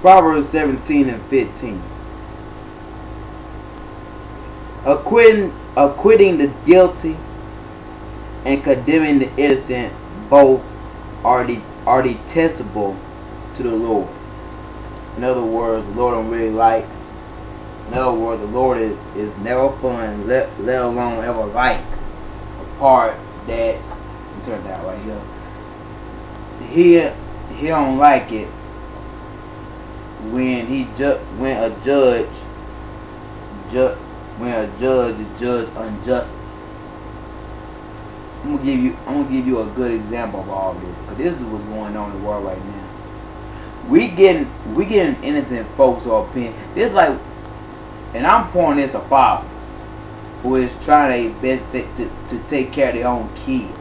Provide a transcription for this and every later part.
Proverbs 17 and 15. Acquitting the guilty and condemning the innocent both are detestable to the Lord. In other words, the Lord don't really like. In other words, the Lord is never fun, let alone ever like a part that, let me turn that right here. He don't like it when a judge is judged unjustly. I'm gonna give you a good example of all this, because this is what's going on in the world right now. We getting innocent folks off pen. This like, and I'm pouring this to fathers who is trying their best to take care of their own kids.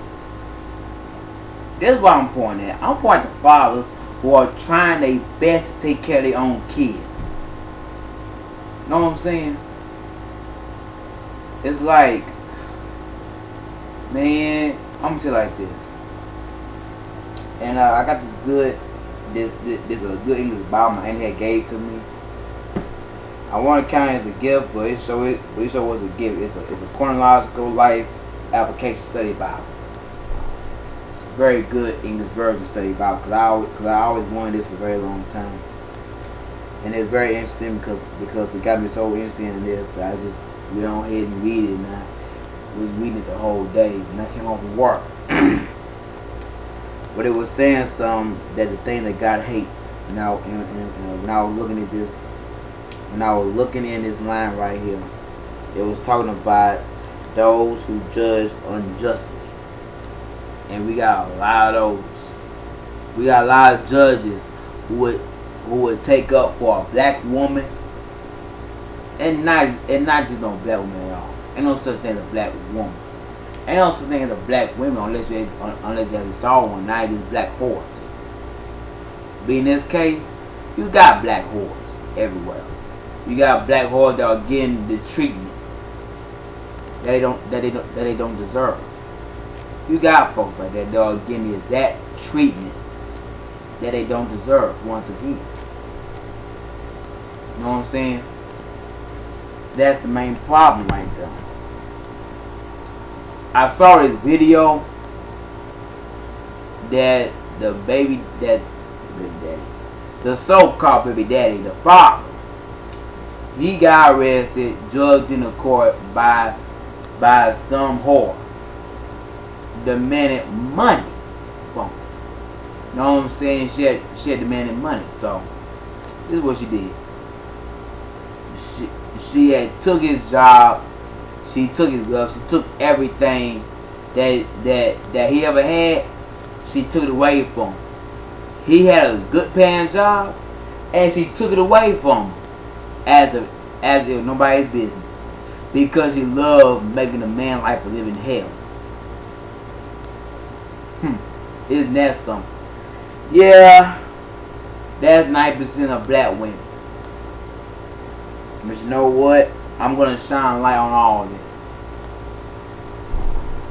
This is what I'm pouring at. I'm pouring to fathers who are trying their best to take care of their own kids. Know what I'm saying? It's like, man, I'm gonna say it like this. And I got this good, this is a good English Bible my aunt had gave to me. I want to count it as a gift, but it show was a gift. It's a chronological life application study Bible. It's a very good English version study Bible, because I always wanted this for a very long time, and it's very interesting because it got me so interested in this that I just went on ahead and read it, and I was reading it the whole day, and I came home from work. But it was saying something that the thing that God hates. Now, when I was looking at this, when I was looking in this line right here, it was talking about those who judge unjustly, and we got a lot of those. We got a lot of judges who would take up for a black woman, and not just no black woman at all. Ain't no such thing as a black woman. Ain't no such thing as a black woman unless you actually saw one. Now it is black whores. But in this case, you got black whores everywhere. You got black whores that are getting the treatment that they don't deserve. You got folks like that are getting the exact treatment that they don't deserve. Once again, you know what I'm saying? That's the main problem right there. I saw this video that the so-called baby daddy, the father, he got arrested, drugged in the court by some whore, demanded money from him. You know what I'm saying? She had demanded money. So this is what she did. She had took his job. She took his wealth. She took everything that he ever had. She took it away from him. He had a good paying job, and she took it away from him as if nobody's business, because she loved making a man life a living hell. Isn't that something? Yeah, that's 90% of black women. But you know what? I'm going to shine light on all this.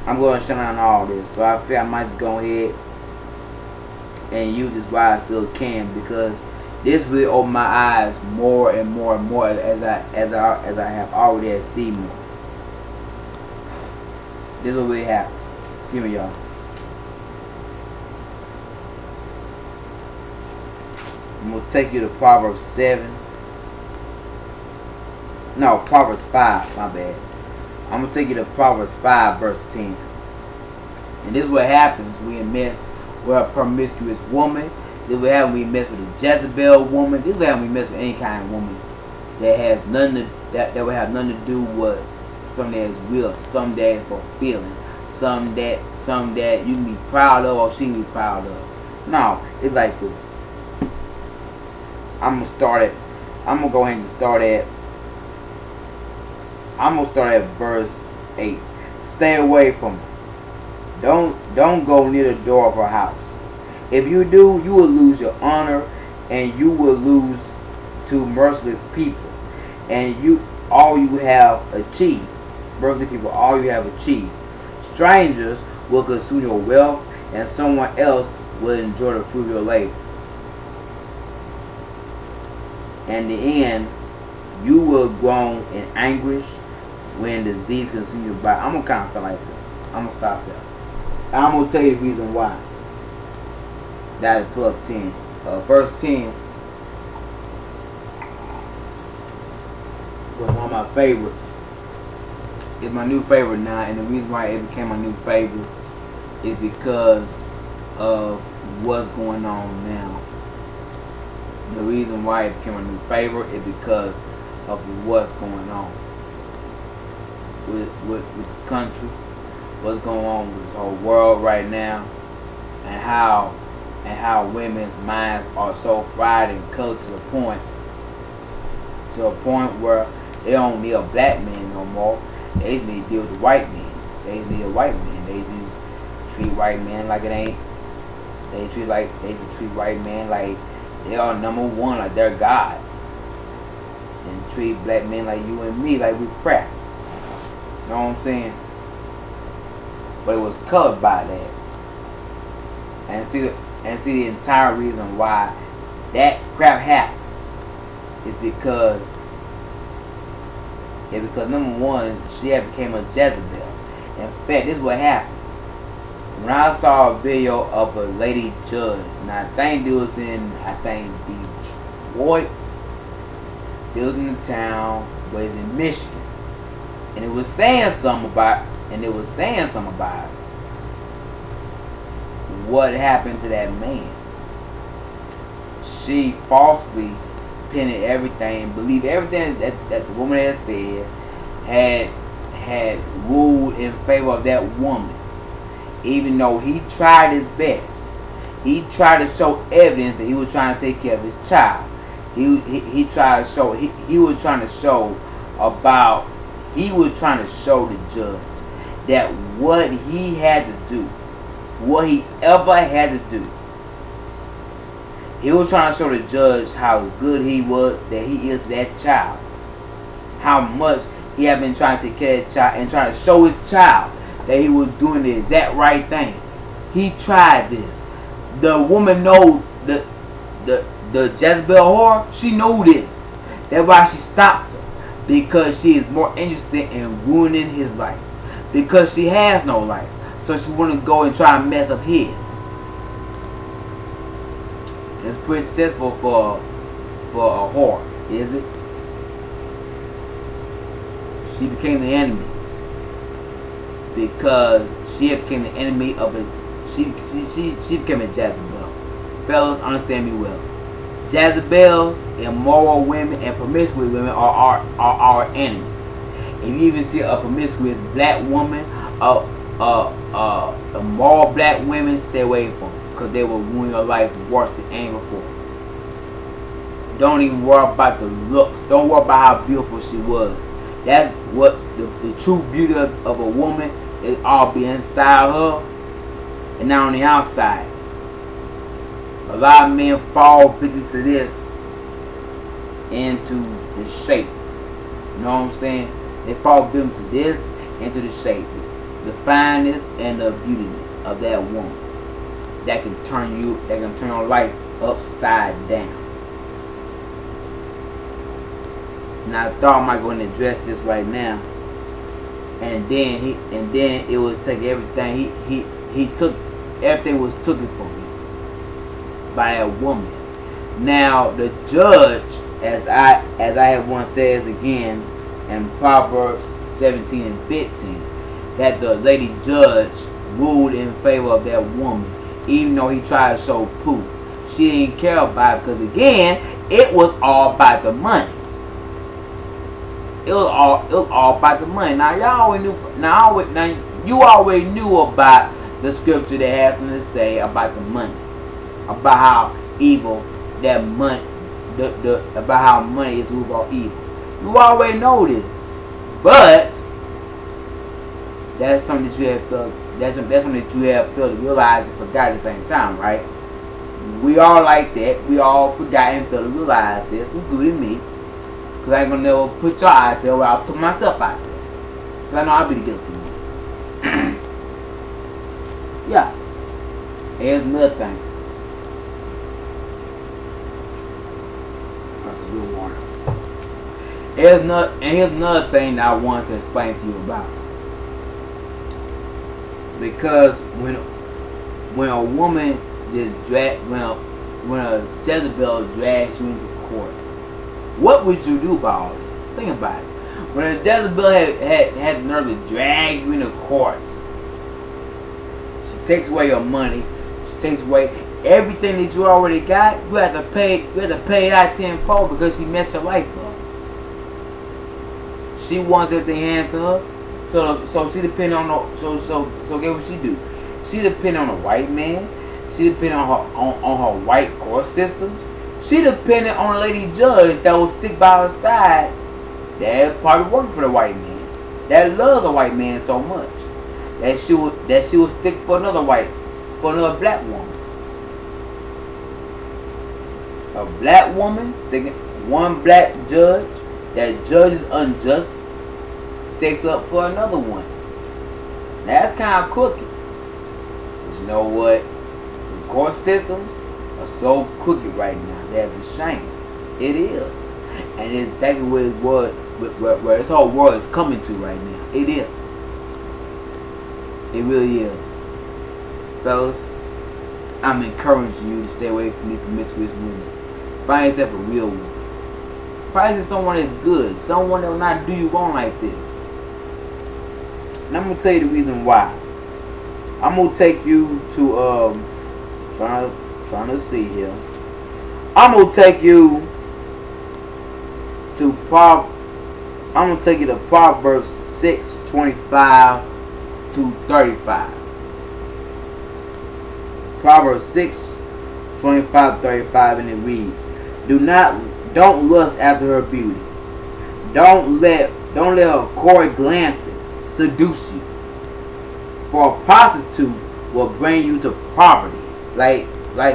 I'm going to shine on all this. So I feel I might just go ahead and use this while I still can, because this really opened my eyes more and more and more as I have already seen more. This will really happen. Excuse me, y'all. I'm going to take you to Proverbs 7. No, Proverbs 5, my bad. I'm going to take you to Proverbs 5, verse 10. And this is what happens when you mess with a promiscuous woman. This is what happens when you mess with a Jezebel woman. This is what happens when you mess with any kind of woman that has nothing that will have nothing to do with something that is real, something that is fulfilling, something that you can be proud of or she can be proud of. No, it's like this. I'm gonna go ahead and start at verse 8. Stay away from her. Don't go near the door of her house. If you do, you will lose your honor, and you will lose to merciless people, and all you have achieved. Merciless people, all you have achieved. Strangers will consume your wealth, and someone else will enjoy the fruit of your labor. In the end, you will groan in anguish when disease consumes your body. I'm gonna kind of stop like that. I'm gonna stop there. I'm gonna tell you the reason why. That is pull up 10. Verse 10 was one of my favorites. It's my new favorite now, and the reason why it became my new favorite is because of what's going on now. The reason why it became a new favorite is because of what's going on with this country, what's going on with this whole world right now, and how women's minds are so fried and cooked to a point where they don't need a black man no more. They just need to deal with the white men. They just need a white man. They just treat white men like it ain't. They just treat white men like they are number one, like they're gods. And treat black men like you and me like we crap. You know what I'm saying? But it was colored by that. And see the entire reason why that crap happened is because number one, she had became a Jezebel. In fact, this is what happened. When I saw a video of a lady judge, and I think it was in Detroit, it was in the town, but it's in Michigan, and it was saying something about what happened to that man. She falsely pinned everything, believed everything that the woman had said, had ruled in favor of that woman, even though he tried his best. He tried to show evidence that he was trying to take care of his child. He tried to show he was trying to show the judge that what he had to do, what he ever had to do, he was trying to show the judge how good he was, that he is to that child, how much he had been trying to take care of that child, and trying to show his child that he was doing the exact right thing. He tried this. The woman know the Jezebel whore. She knew this. That's why she stopped her, because she is more interested in ruining his life, because she has no life. So she want to go and try and mess up his. It's pretty successful for a whore, is it? She became the enemy because she became the enemy of a. She became a Jezebel. Fellas, understand me well. Jezebels, immoral women, and promiscuous women are our enemies. If you even see a promiscuous black woman, immoral black women, stay away from them, because they will ruin your life worse than any before. Don't even worry about the looks. Don't worry about how beautiful she was. That's what the true beauty of a woman is, all be inside her and not on the outside. A lot of men fall victim to this, into the shape. You know what I'm saying? They fall victim to this, into the shape, the fineness and the beautiness of that woman. That can turn your life upside down. Now I thought I might go and address this right now, and then it was take everything. He took everything, was taken from him by a woman. Now the judge, as I have once says again in Proverbs 17 and 15, that the lady judge ruled in favor of that woman, even though he tried to show proof. She didn't care about it, because again, it was all about the money. It was all about the money. Now y'all always knew. Now you always knew about the scripture that has something to say about the money, about how evil that money, about how money is the root of all evil. You already know this, but that's something that you have felt. That's something that you have felt to realize and forgot at the same time, right? We all like that. We all forgot and failed to realize this, including me. Because I ain't gonna never put y'all out there where I'll put myself out there. Because I know I'll be the guilty one. Yeah. Here's another thing. This is good water. And here's another thing that I want to explain to you about. Because when a woman just when a Jezebel drags you into court, what would you do about all this? Think about it. When a Jezebel had the nerve to drag you into court, she takes away your money, she takes away everything that you already got. You have to pay it out tenfold because she messed your life up. She wants everything handed to her. So she depend on so get what she do. She depend on a white man. She depend on her white court systems. She depended on a lady judge that will stick by her side. That probably working for the white man. That loves a white man so much that she will stick for another black woman. A black woman sticking one black judge. That judge is unjust. Sticks up for another one. That's kind of crooked. But you know what? The court systems are so crooked right now. That's a shame. It is. And it's exactly where this whole world is coming to right now. It is. It really is. Fellas, I'm encouraging you to stay away from these promiscuous women. Find yourself a real one. Find yourself someone that's good. Someone that will not do you wrong like this. And I'm gonna tell you the reason why. I'm gonna take you to trying to see here. I'm gonna take you to Proverbs 6:25 to 35. Proverbs 6:25 35, and it reads, Don't lust after her beauty. Don't let her coy glances seduce you. For a prostitute will bring you to poverty, like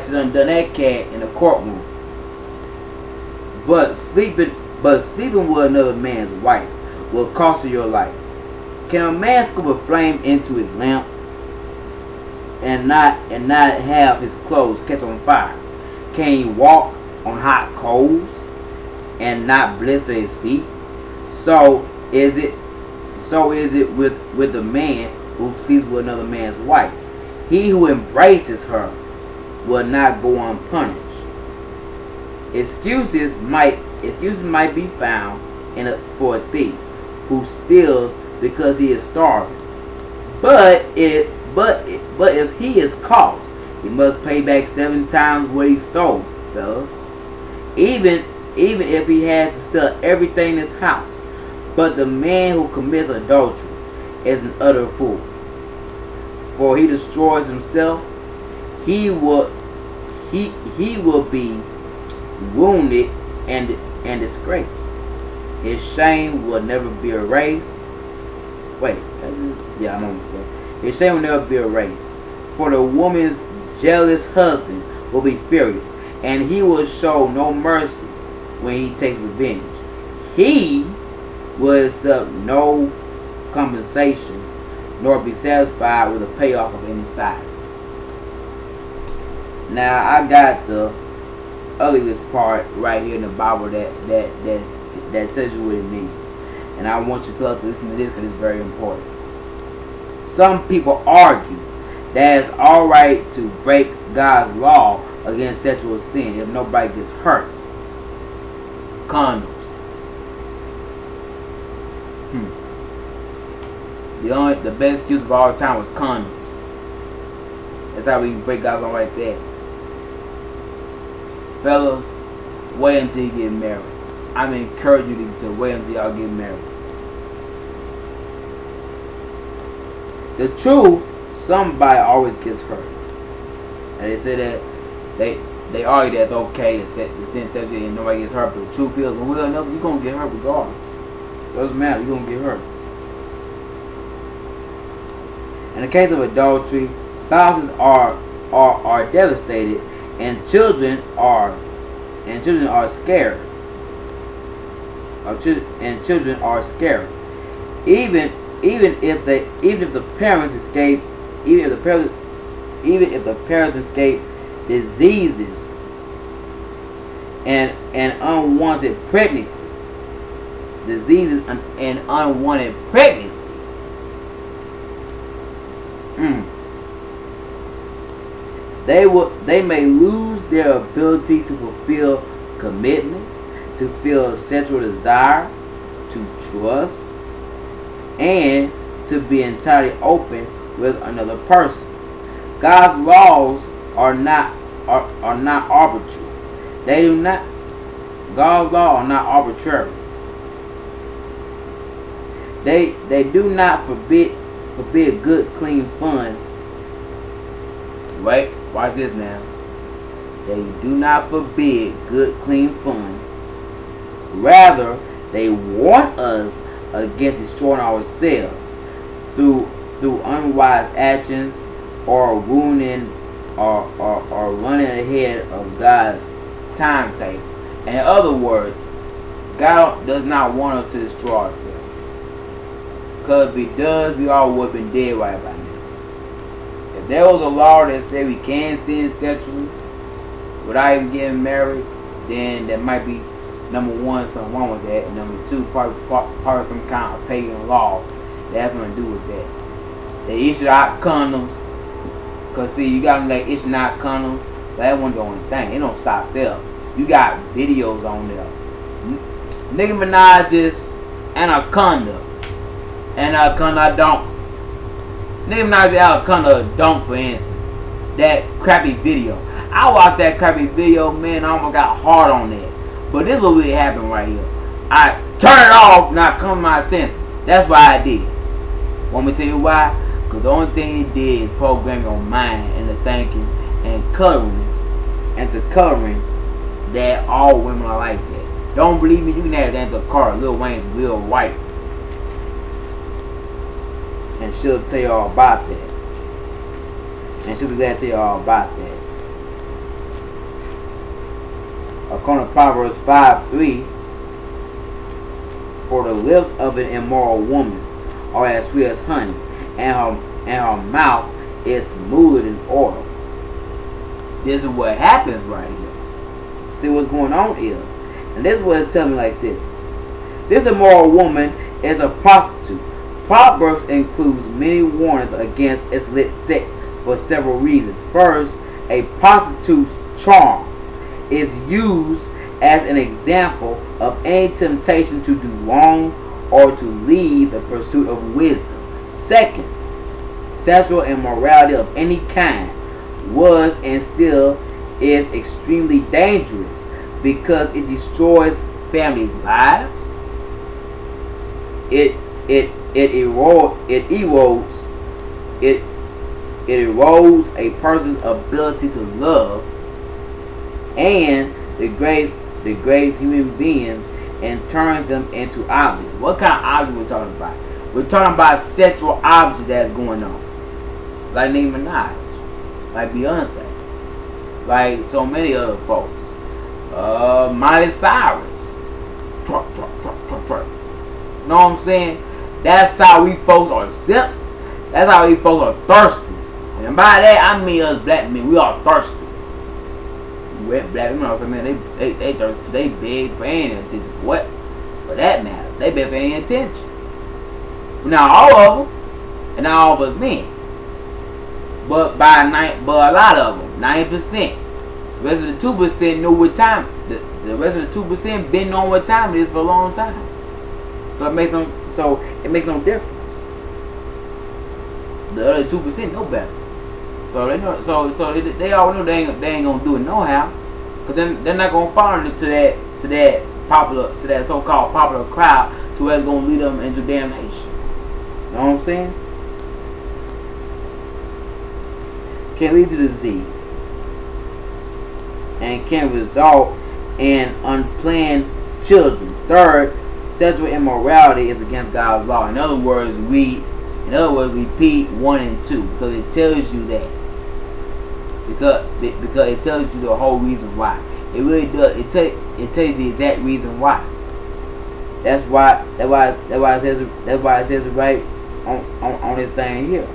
she done that cat in the courtroom. But sleeping with another man's wife will cost you your life. Can a man scoop a flame into his lamp and not have his clothes catch on fire? Can he walk on hot coals and not blister his feet? So is it with the man who sleeps with another man's wife. He who embraces her will not go unpunished. Excuses might be found for a thief who steals because he is starving. But if he is caught, he must pay back 7 times what he stole, fellas. Even if he has to sell everything in his house. But the man who commits adultery is an utter fool. For he destroys himself. He will be wounded and disgraced. His shame will never be erased. His shame will never be erased. For the woman's jealous husband will be furious, and he will show no mercy when he takes revenge. He will accept no compensation, nor be satisfied with a payoff of any size. Now I got the ugliest part right here in the Bible that tells you what it means, and I want you to listen to this because it's very important. Some people argue that it's alright to break God's law against sexual sin if nobody gets hurt. Condoms. The best excuse of all time was condoms. That's how we can break God's law right there. Fellas, wait until you get married. I'm encouraging you to wait until y'all get married. The truth, somebody always gets hurt. And they say that they argue that it's okay to send text and nobody gets hurt, but the truth is, when we're enough, you're gonna get hurt regardless. Doesn't matter, you're gonna get hurt. In the case of adultery, spouses are devastated, and children are scared. Children are scared. Even if the parents escape diseases, and unwanted pregnancy. Diseases and unwanted pregnancy. They may lose their ability to fulfill commitments, to feel sexual desire, to trust, and to be entirely open with another person. God's laws are not arbitrary. God's laws are not arbitrary. They do not forbid good, clean fun. Wait, watch this now. They do not forbid good, clean fun. Rather, they warn us against destroying ourselves through unwise actions or ruining or running ahead of God's timetable. In other words, God does not want us to destroy ourselves. Because if He does, we all would have been dead right by now. If there was a law that said we can sin sexually without even getting married, then that might be, number one, something wrong with that, and number two, probably some kind of pagan law that has nothing to do with that. They issue out condoms, because see, you got them like issuing out condoms, but that wasn't the only thing. It don't stop there. You got videos on there. Nicki Minaj's Anaconda. Anaconda don't. Nicki Minaj's Anaconda don't, for instance. That crappy video. I watched that crappy video, man. I almost got hard on that. But this is what really happened right here. I turned it off and I come to my senses. That's why I did. Want me to tell you why? Because the only thing it did is program your mind into thinking and coloring that all women are like that. Don't believe me? You can ask Angela Carter, Lil Wayne's real wife, and she'll tell you all about that. And she'll be glad to tell you all about that. According to Proverbs 5:3, for the lips of an immoral woman are as sweet as honey, and her mouth is smoother than oil. This is what happens right here. See, what's going on is, and this is what it's telling me like this. This immoral woman is a prostitute. Proverbs includes many warnings against illicit sex for several reasons. First, a prostitute's charm is used as an example of any temptation to do wrong or to leave the pursuit of wisdom. Second, sexual immorality of any kind was and still is extremely dangerous because it destroys families' lives. It erodes a person's ability to love and degrades human beings and turns them into objects. What kind of objects we're talking about? We're talking about sexual objects that's going on. Like Nicki Minaj, like Beyonce, like so many other folks. Miley Cyrus. Truck. Know what I'm saying? That's how we folks are simps. That's how we folks are thirsty. And by that I mean us black men, we are thirsty. Wet black women, also, man, they thirsty. They beg for any attention. What? For that matter, they beg for any attention. Not all of them, and not all of us men. But a lot of them, 90%. The rest of the 2% know what time. The rest of the 2% been knowing what time it is for a long time. So it makes no difference. The other 2% know better. So they know. So they all know they ain't gonna do it no how. Cause then they're not gonna fall into that so-called popular crowd to where it's gonna lead them into damnation. You know what I'm saying? Can lead to disease and can result in unplanned children. Third, sexual immorality is against God's law. In other words, repeat 1 and 2 because it tells you that. Because it tells you the whole reason why. It really does. It tells you the exact reason why. That's why it says it right on this thing here.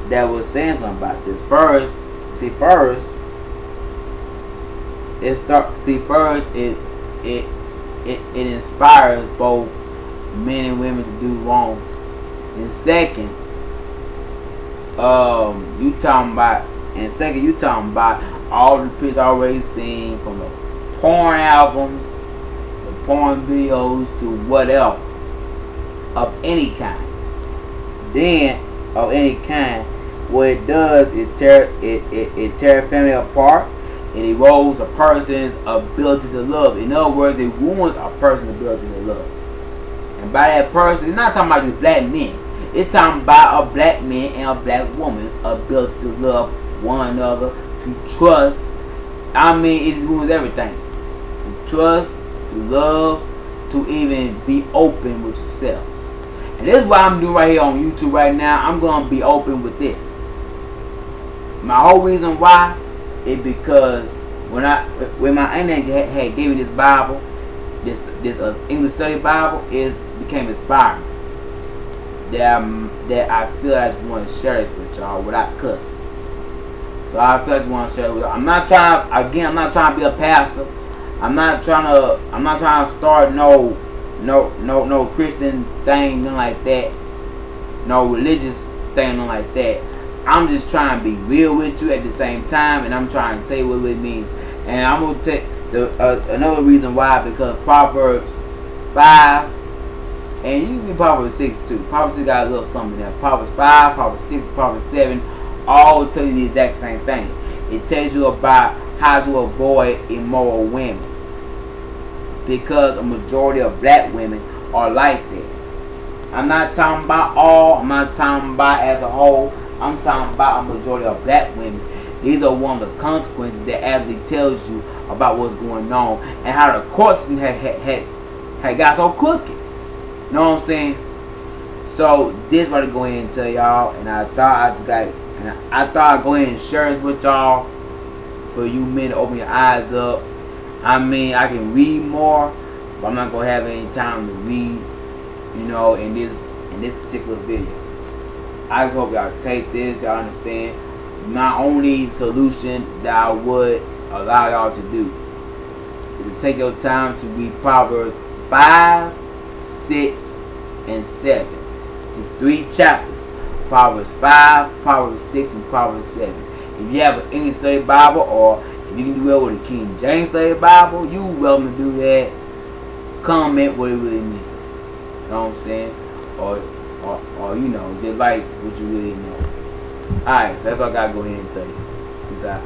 That was saying something about this. First, first it inspires both men and women to do wrong. And second, you talking about all the pictures already seen, from the porn albums, the porn videos, to whatever, of any kind. What it does is it tear a family apart. It erodes a person's ability to love. In other words, it ruins a person's ability to love. And by that person, it's not talking about just black men. It's talking about a black man and a black woman's ability to love one another, to trust. I mean, it ruins everything. To trust, to love, to even be open with yourselves. And this is what I'm doing right here on YouTube right now. I'm going to be open with this. My whole reason why is because when my aunt had gave me this Bible, this English study Bible, became inspiring. That I feel I just want to share this with y'all without cussing. So I feel I just want to share it with y'all. I'm not trying to be a pastor. I'm not trying to start no Christian thing, nothing like that. No religious thing, nothing like that. I'm just trying to be real with you at the same time, and I'm trying to tell you what it means. And I'm gonna take another reason why, because Proverbs 5. And you can be Proverbs 6 too. Proverbs 6 got a little something there. Proverbs 5, Proverbs 6, Proverbs 7 all tell you the exact same thing. It tells you about how to avoid immoral women. Because a majority of black women are like that. I'm not talking about all. I'm not talking about as a whole. I'm talking about a majority of black women. These are one of the consequences that actually tells you about what's going on and how the courts had got so crooked. You know what I'm saying? So this what I go ahead and tell y'all, and I thought I'd go ahead and share this with y'all for you men to open your eyes up. I mean, I can read more, but I'm not gonna have any time to read, you know, in this particular video. I just hope y'all take this, y'all understand. My only solution that I would allow y'all to do is to take your time to read Proverbs 5, 6, and 7. Just 3 chapters. Proverbs 5, Proverbs 6, and Proverbs 7. If you have an English study Bible, or if you can do it with a King James study Bible, you welcome to do that. Comment what it really means. You know what I'm saying? Or you know, just like what you really know. Alright, so that's all I gotta go ahead and tell you. Peace out.